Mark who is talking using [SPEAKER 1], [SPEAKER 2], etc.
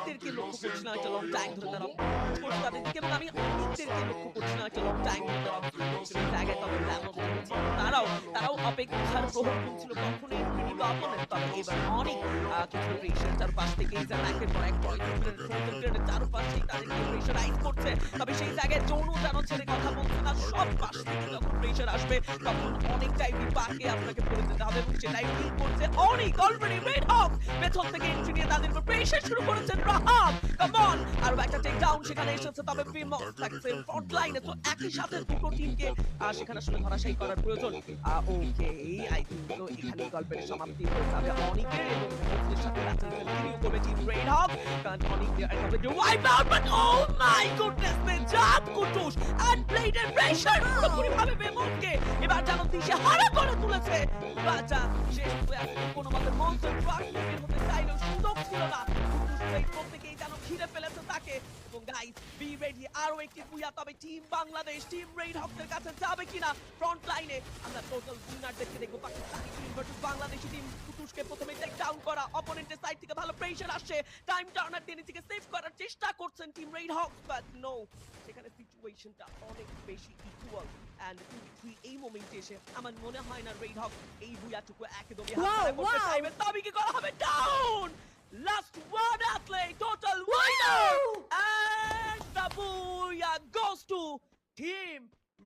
[SPEAKER 1] অনেকদেরকে লক্ষ্য করছি না একটা লং টাইম ধরে তারা করছে তাদেরকে এবং আমি অনেকদেরকে লক্ষ্য করছি না একটা লং টাইম ধরে তারা এই জায়গায় তবে তারাও অপেক্ষার প্রহর গুনছিল কখন এন্ট্রি নিবে অপোনেন্ট তবে এবার অনেক কিছু প্রেশার চারপাশ থেকে ইজার একের পর এক চারপাশেই তাদেরকে প্রেশারাইজ করছে তবে সেই জায়গায় যৌন যেন ছেড়ে কথা বলছে না সব পাশ থেকে যখন প্রেশার আসবে তখন অনেকটাই বিপাকে আপনাকে পড়ে যেতে হবে এবং সেটাই ফিল করছে অনেক অলরেডি রেড হক পেছন থেকে এন্ট্রি নিয়ে তাদের উপর প্রেশার শুরু করেছেন রাহাত কাম অন আর একটা টেক ডাউন সেখানে এসেছে তবে ফিমক্স থাকছে ফ্রন্ট লাইনে তো একই সাথে দুটো টিমকে সেখানে আসলে ধরাশায়ী করার প্রয়োজন ওকে আই থিংক তো এখানে গল্পের সমাপ্তি হয়ে যাবে অনেকের এবং ওদের সাথে ব্যাটল কন্টিনিউ করবে টিম রেড হক কারণ অনেক wipe out but oh my goodness মে জাত কুটুস এন্ড ব্লেডের প্রেশার পুরোপুরি ভাবে বেমনকে এবার যেন দিশে হারা করে তুলেছে রাজা শেষ হয়ে কোনো মতে মনসন ট্রাক বের হতে চাইলেও সুযোগ ছিল না কুটুস প্লেড প্রত্যেকেই যেন ঘিরে ফেলেছে তাকে এবং গাইস বি রেডি আরো একটি বুয়া তবে টিম বাংলাদেশ টিম রেড হকদের কাছে যাবে কিনা ফ্রন্ট লাইনে আমরা টোটাল উইনারদেরকে দেখবো Pakistani team versus Bangladeshi team কুটুসকে প্রথমে টেক ডাউন করা অপোনেন্টের সাইড থেকে ভালো প্রেশার আসছে টাইম টার্নার দিয়ে নিজেকে সেভ করার চেষ্টা করছেন team red hawk but no সেখানে সিচুয়েশনটা অনেক বেশি ইকুয়াল এন্ড এই মোমেন্টে এসে আমার মনে হয় না রেড হক এই বুয়াটুকু একদমই হাতছাড়া করতে চাইবে তবে কি করা হবে down Last one athlete, total winner! And the booyah goes to Team